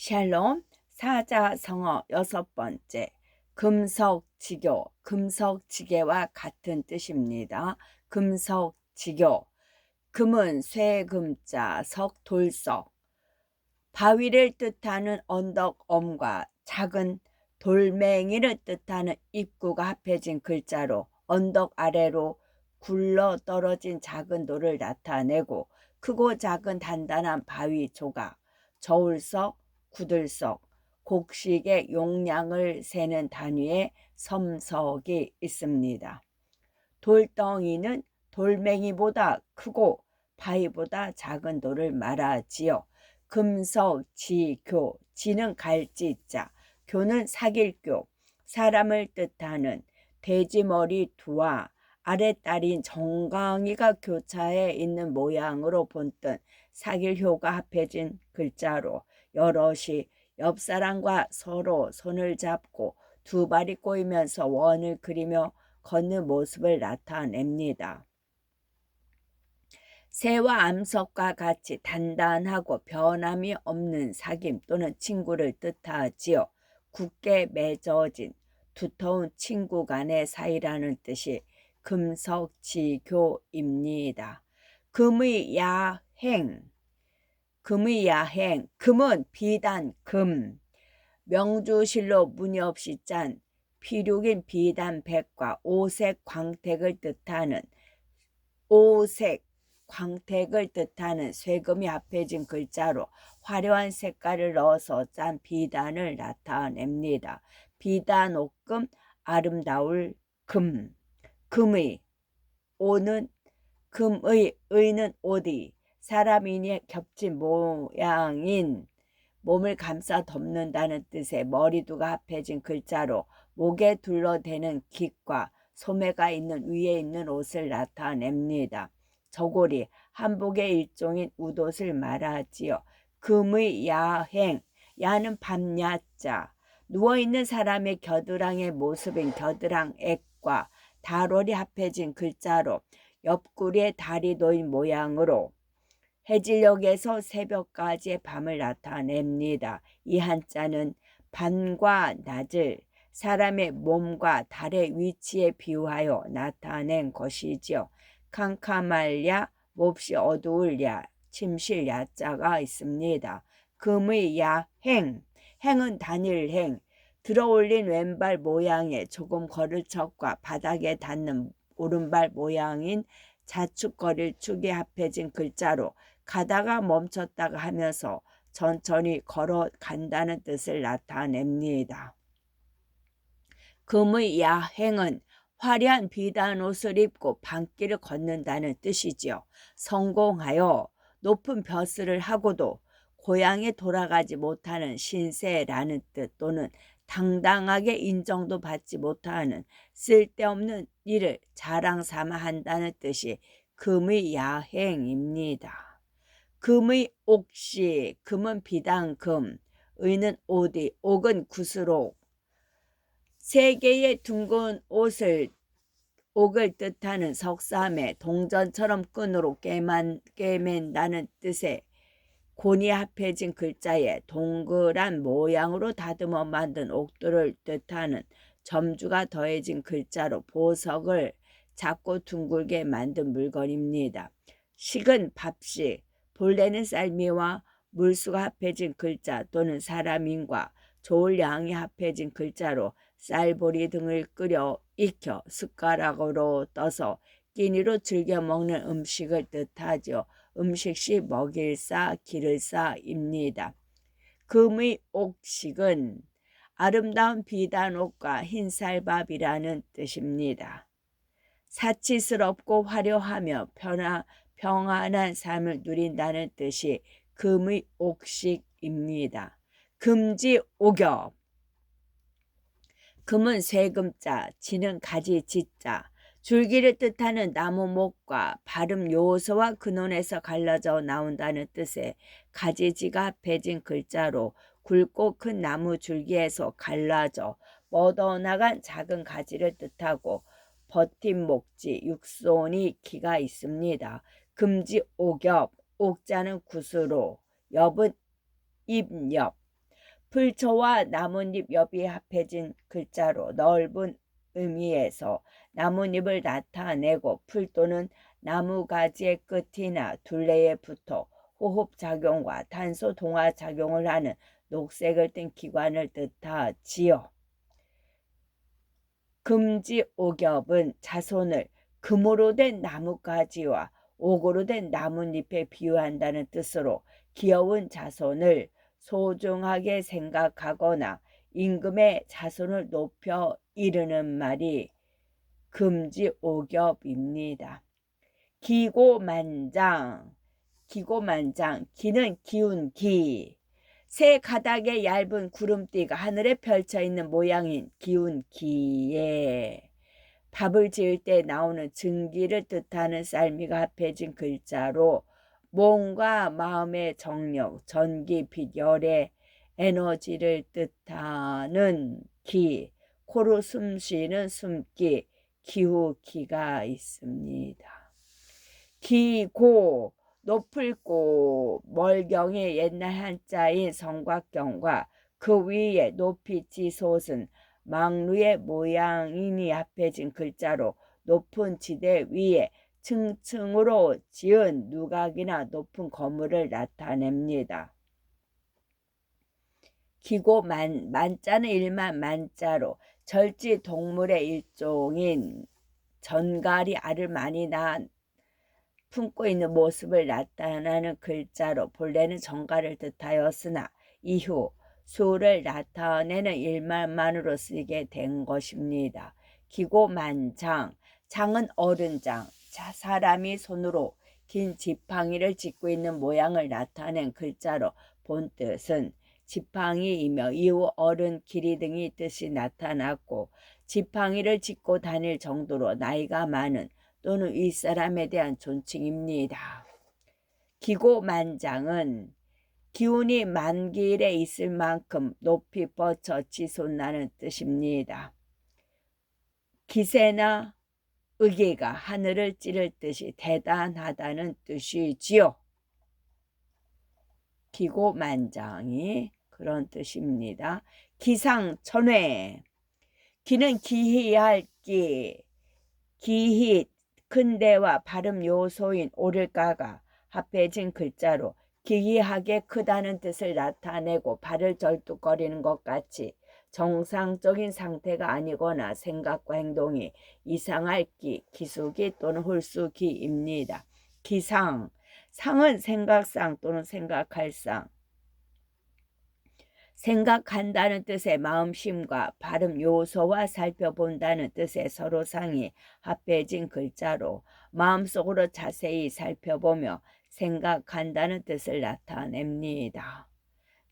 샬롬 사자성어 6번째 금석지교 금석지계와 같은 뜻입니다. 금석지교 금은 쇠금자 석돌석 바위를 뜻하는 언덕엄과 작은 돌멩이를 뜻하는 입구가 합해진 글자로 언덕 아래로 굴러 떨어진 작은 돌을 나타내고 크고 작은 단단한 바위 조각, 저울석, 구들석, 곡식의 용량을 세는 단위의 섬석이 있습니다. 돌덩이는 돌멩이보다 크고 바위보다 작은 돌을 말하지요. 금석지교, 지는 갈지자, 교는 사길교, 사람을 뜻하는 돼지머리 두와 아랫다리인 정강이가 교차해 있는 모양으로 본뜬 사길효가 합해진 글자로 여럿이 옆사람과 서로 손을 잡고 두 발이 꼬이면서 원을 그리며 걷는 모습을 나타냅니다. 새와 암석과 같이 단단하고 변함이 없는 사귐 또는 친구를 뜻하지요. 굳게 맺어진 두터운 친구 간의 사이라는 뜻이 금석지교입니다. 금의 야행, 금은 비단 금, 명주실로 무늬 없이 짠 피륙인 비단백과 오색 광택을 뜻하는 쇠금이 합해진 글자로 화려한 색깔을 넣어서 짠 비단을 나타냅니다. 비단옥금, 아름다울 금. 금의 의는 오디, 사람인이 겹친 모양인 몸을 감싸 덮는다는 뜻의 머리두가 합해진 글자로 목에 둘러대는 깃과 소매가 있는 위에 있는 옷을 나타냅니다. 저고리, 한복의 일종인 웃옷을 말하지요. 금의 야행, 야는 밤야자, 누워있는 사람의 겨드랑이의 모습인 겨드랑액과 다롤이 합해진 글자로 옆구리에 달이 놓인 모양으로 해질녘에서 새벽까지의 밤을 나타냅니다. 이 한자는 밤과 낮을 사람의 몸과 달의 위치에 비유하여 나타낸 것이지요. 캄캄할야, 몹시 어두울야, 침실 야자가 있습니다. 금의 야행, 행은 단일행, 들어올린 왼발 모양의 조금 걸을 척과 바닥에 닿는 오른발 모양인 자축거릴 축이 합해진 글자로 가다가 멈췄다가 하면서 천천히 걸어간다는 뜻을 나타냅니다. 금의 야행은 화려한 비단 옷을 입고 밤길을 걷는다는 뜻이지요. 성공하여 높은 벼슬을 하고도 고향에 돌아가지 못하는 신세라는 뜻 또는 당당하게 인정도 받지 못하는 쓸데없는 일을 자랑삼아 한다는 뜻이 금의 야행입니다. 금의 옥시, 금은 비단금, 의는 오디, 옥은 구스록, 세 개의 둥근 옥을 뜻하는 석삼에 동전처럼 끈으로 꿰맨다는 뜻의 곤이 합해진 글자에 동그란 모양으로 다듬어 만든 옥돌을 뜻하는 점주가 더해진 글자로 보석을 작고 둥글게 만든 물건입니다. 식은 밥식, 본래는 쌀미와 물수가 합해진 글자 또는 사람인과 좋을 양이 합해진 글자로 쌀보리 등을 끓여 익혀 숟가락으로 떠서 끼니로 즐겨 먹는 음식을 뜻하죠. 음식시 먹일사, 기를사입니다. 금의 옥식은 아름다운 비단옥과 흰쌀밥이라는 뜻입니다. 사치스럽고 화려하며 평안한 삶을 누린다는 뜻이 금의 옥식입니다. 금지옥엽, 금은 쇠금자, 지는 가지지자, 줄기를 뜻하는 나무 목과 발음 요소와 근원에서 갈라져 나온다는 뜻의 가지지가 합해진 글자로 굵고 큰 나무 줄기에서 갈라져 뻗어나간 작은 가지를 뜻하고 버팀목지, 육손이 기가 있습니다. 금지옥엽, 옥자는 구스로, 엽은 입엽, 풀초와 나뭇잎 옆이 합해진 글자로 넓은 의미에서 나뭇잎을 나타내고 풀 또는 나무가지의 끝이나 둘레에 붙어 호흡작용과 탄소 동화작용을 하는 녹색을 띤 기관을 뜻하지요. 금지옥엽은 자손을 금으로 된 나뭇가지와 옥으로 된 나뭇잎에 비유한다는 뜻으로 귀여운 자손을 소중하게 생각하거나 임금의 자손을 높여 이르는 말이 금지옥엽입니다. 기고만장, 기는 기운 기, 새 가닥의 얇은 구름띠가 하늘에 펼쳐있는 모양인 기운 기에 밥을 지을 때 나오는 증기를 뜻하는 쌀미가 합해진 글자로 몸과 마음의 정력, 전기, 빛, 열의 에너지를 뜻하는 기, 코로 숨쉬는 숨기, 기후기가 있습니다. 기고, 높을 고, 멀경의 옛날 한자인 성곽경과 그 위에 높이 지솟은 망루의 모양인이 합해진 글자로 높은 지대 위에 층층으로 지은 누각이나 높은 건물을 나타냅니다. 기고 만자는 일만 만자로 절지 동물의 일종인 전갈이 알을 많이 낳은 품고 있는 모습을 나타내는 글자로 본래는 정갈을 뜻하였으나 이후 수를 나타내는 일말만으로 쓰게 된 것입니다. 기고만장, 장은 어른장, 사람이 손으로 긴 지팡이를 짚고 있는 모양을 나타낸 글자로 본 뜻은 지팡이이며 이후 어른, 길이 등의 뜻이 나타났고 지팡이를 짚고 다닐 정도로 나이가 많은 또는 윗사람에 대한 존칭입니다. 기고만장은 기운이 만길에 있을 만큼 높이 뻗쳐 지솟나는 뜻입니다. 기세나 의기가 하늘을 찌를 듯이 대단하다는 뜻이지요. 기고만장이 그런 뜻입니다. 기상천외, 기는 기희할 기, 기희 큰 데와 발음 요소인 오를까가 합해진 글자로 기이하게 크다는 뜻을 나타내고 발을 절뚝거리는 것 같이 정상적인 상태가 아니거나 생각과 행동이 이상할 기, 기수기 또는 홀수기입니다. 기상, 상은 생각상 또는 생각할 상, 생각한다는 뜻의 마음심과 발음 요소와 살펴본다는 뜻의 서로상이 합해진 글자로 마음속으로 자세히 살펴보며 생각한다는 뜻을 나타냅니다.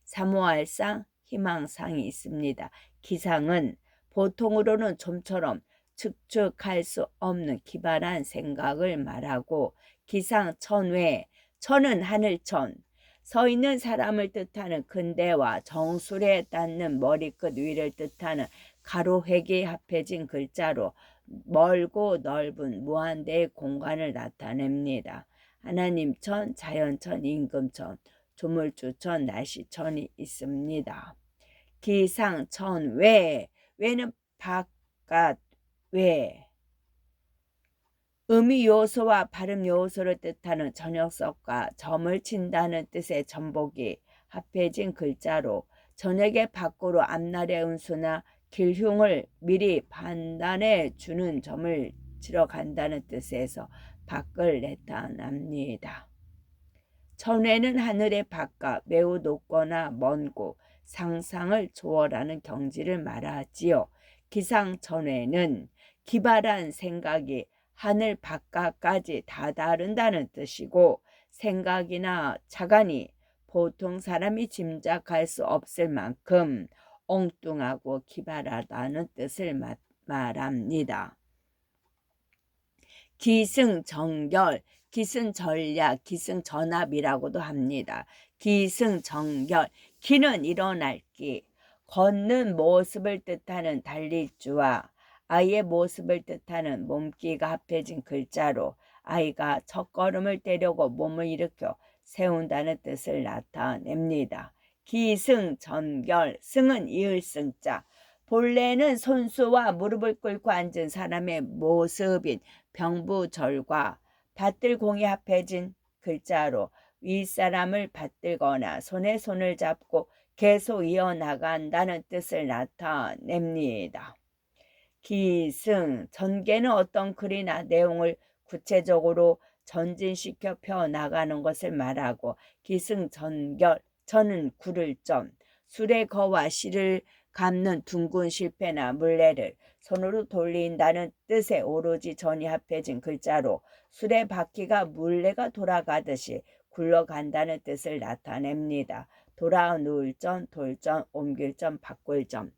사모할상, 희망상이 있습니다. 기상은 보통으로는 좀처럼 측측할 수 없는 기발한 생각을 말하고 기상천외, 천은 하늘천, 서 있는 사람을 뜻하는 근대와 정술에 닿는 머리끝 위를 뜻하는 가로획이 합해진 글자로 멀고 넓은 무한대의 공간을 나타냅니다. 하나님천, 자연천, 임금천, 조물주천, 날씨천이 있습니다. 기상천외, 외는 바깥 외, 의미 요소와 발음 요소를 뜻하는 저녁석과 점을 친다는 뜻의 전복이 합해진 글자로 저녁의 밖으로 앞날의 운수나 길흉을 미리 판단해 주는 점을 치러 간다는 뜻에서 밖을 나타납니다. 천외는 하늘의 바깥, 매우 높거나 먼 곳, 상상을 초월하는 경지를 말하지요. 기상천외는 기발한 생각이 하늘 바깥까지 다다른다는 뜻이고 생각이나 자간이 보통 사람이 짐작할 수 없을 만큼 엉뚱하고 기발하다는 뜻을 말합니다. 기승전결, 기승전략, 기승전압이라고도 합니다. 기승전결, 기는 일어날 기, 걷는 모습을 뜻하는 달릴주와 아이의 모습을 뜻하는 몸기가 합해진 글자로 아이가 첫걸음을 떼려고 몸을 일으켜 세운다는 뜻을 나타냅니다. 기승전결, 승은 이을승자. 본래는 손수와 무릎을 꿇고 앉은 사람의 모습인 병부절과 받들공이 합해진 글자로 윗사람을 받들거나 손에 손을 잡고 계속 이어나간다는 뜻을 나타냅니다. 기승, 전개는 어떤 글이나 내용을 구체적으로 전진시켜 펴나가는 것을 말하고, 기승전결, 전은 구를 점, 술의 거와 씨를 감는 둥근 실패나 물레를 손으로 돌린다는 뜻의 오로지 전이 합해진 글자로 술의 바퀴가 물레가 돌아가듯이 굴러간다는 뜻을 나타냅니다. 돌아누울 점, 돌점, 옮길 점, 바꿀 점.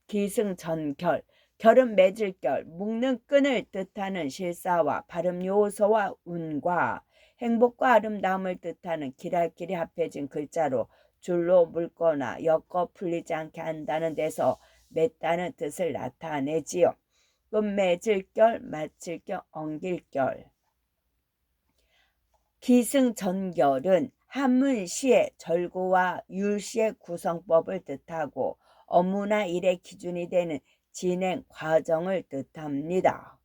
기승전결, 결은 맺을 결, 묶는 끈을 뜻하는 실사와 발음 요소와 운과 행복과 아름다움을 뜻하는 기랄길이 합해진 글자로 줄로 묶거나 엮어 풀리지 않게 한다는 데서 맺다는 뜻을 나타내지요. 끝맺을 결, 마칠 결, 엉길 결. 기승전결은 한문시의 절구와 율시의 구성법을 뜻하고 업무나 일의 기준이 되는 진행 과정을 뜻합니다.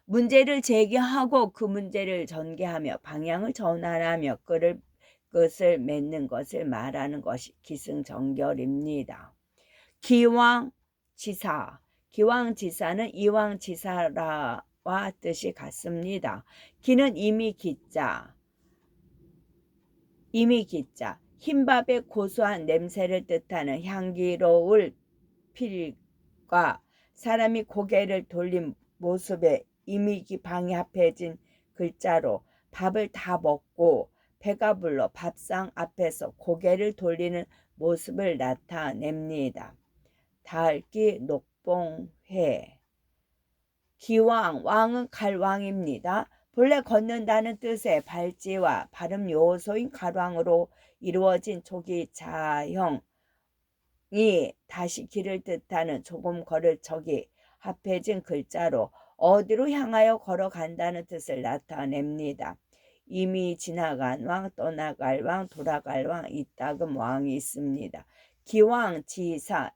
문제를 제기하고 그 문제를 전개하며 방향을 전환하며 끝을 맺는 것을 말하는 것이 기승전결입니다. 기왕지사, 기왕지사는 이왕지사라와 뜻이 같습니다. 기는 이미 기자, 흰밥의 고소한 냄새를 뜻하는 향기로울 필과 사람이 고개를 돌린 모습에 이미기방이 합해진 글자로 밥을 다 먹고 배가 불러 밥상 앞에서 고개를 돌리는 모습을 나타냅니다. 달기 녹봉회. 기왕, 왕은 갈왕입니다. 본래 걷는다는 뜻의 발지와 발음 요소인 갈왕으로 이루어진 조기자형이 다시 길을 뜻하는 조금 걸을 적이 합해진 글자로 어디로 향하여 걸어간다는 뜻을 나타냅니다. 이미 지나간 왕, 떠나갈 왕, 돌아갈 왕, 이따금 왕이 있습니다. 기왕지사,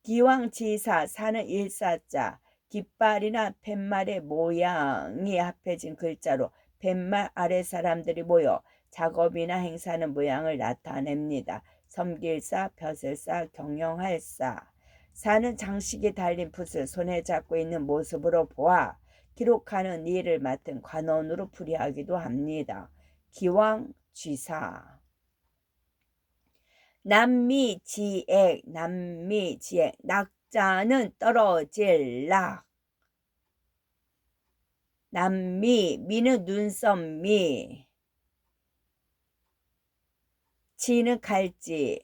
기왕지사, 사는 일사자, 깃발이나 팻말의 모양이 합해진 글자로 팻말 아래 사람들이 모여 작업이나 행사하는 모양을 나타냅니다. 섬길사, 벼슬사, 경영할사. 사는 장식이 달린 붓을 손에 잡고 있는 모습으로 보아 기록하는 일을 맡은 관원으로 풀이하기도 합니다. 기왕쥐사. 남미지액, 낙자는 떨어질 락. 미는 눈썹 미. 지는 갈지.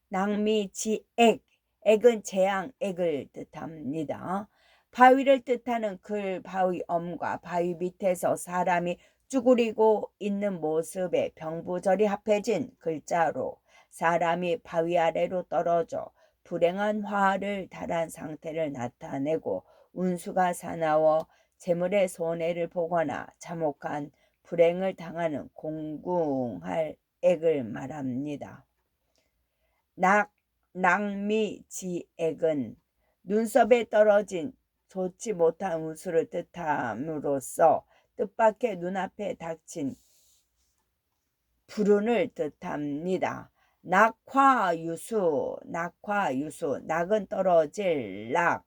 낙미지액, 액은 재앙, 액을 뜻합니다. 바위를 뜻하는 글, 바위 엄과 바위 밑에서 사람이 쭈그리고 있는 모습에 병부절이 합해진 글자로 사람이 바위 아래로 떨어져 불행한 화를 달한 상태를 나타내고 운수가 사나워 재물의 손해를 보거나 참혹한 불행을 당하는 공궁할 액을 말합니다. 낙미지액은 눈썹에 떨어진 좋지 못한 운수를 뜻함으로써 뜻밖의 눈앞에 닥친 불운을 뜻합니다. 낙화유수, 낙은 떨어질 락,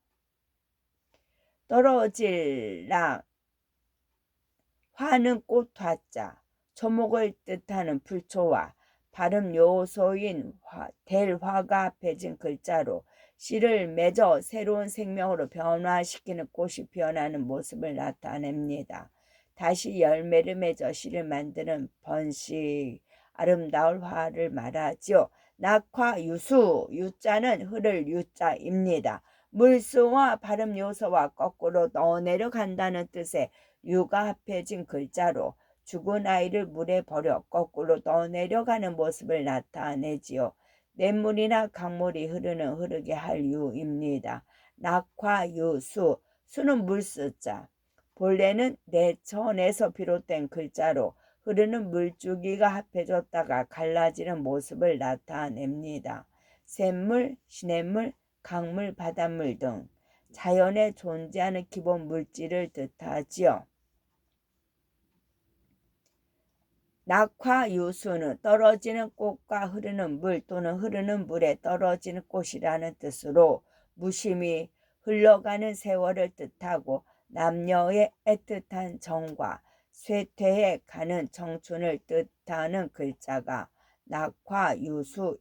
화는 꽃화자, 초목을 뜻하는 불초와 발음 요소인 델화가 합해진 글자로 씨를 맺어 새로운 생명으로 변화시키는 꽃이 피어나는 모습을 나타냅니다. 다시 열매를 맺어 씨를 만드는 번식, 아름다울 화를 말하지요. 낙화유수, 유자는 흐를 유자입니다. 물수와 발음 요소와 거꾸로 떠내려 간다는 뜻의 유가 합해진 글자로 죽은 아이를 물에 버려 거꾸로 떠내려가는 모습을 나타내지요. 냇물이나 강물이 흐르게 할 유입니다. 낙화유수, 수는 물수자. 본래는 내천에서 비롯된 글자로 흐르는 물줄기가 합해졌다가 갈라지는 모습을 나타냅니다. 샘물, 시냇물, 강물, 바닷물 등 자연에 존재하는 기본 물질을 뜻하지요. 낙화유수는 떨어지는 꽃과 흐르는 물 또는 흐르는 물에 떨어지는 꽃이라는 뜻으로 무심히 흘러가는 세월을 뜻하고 남녀의 애틋한 정과 쇠퇴해 가는 청춘을 뜻하는 글자가 낙화유수입니다.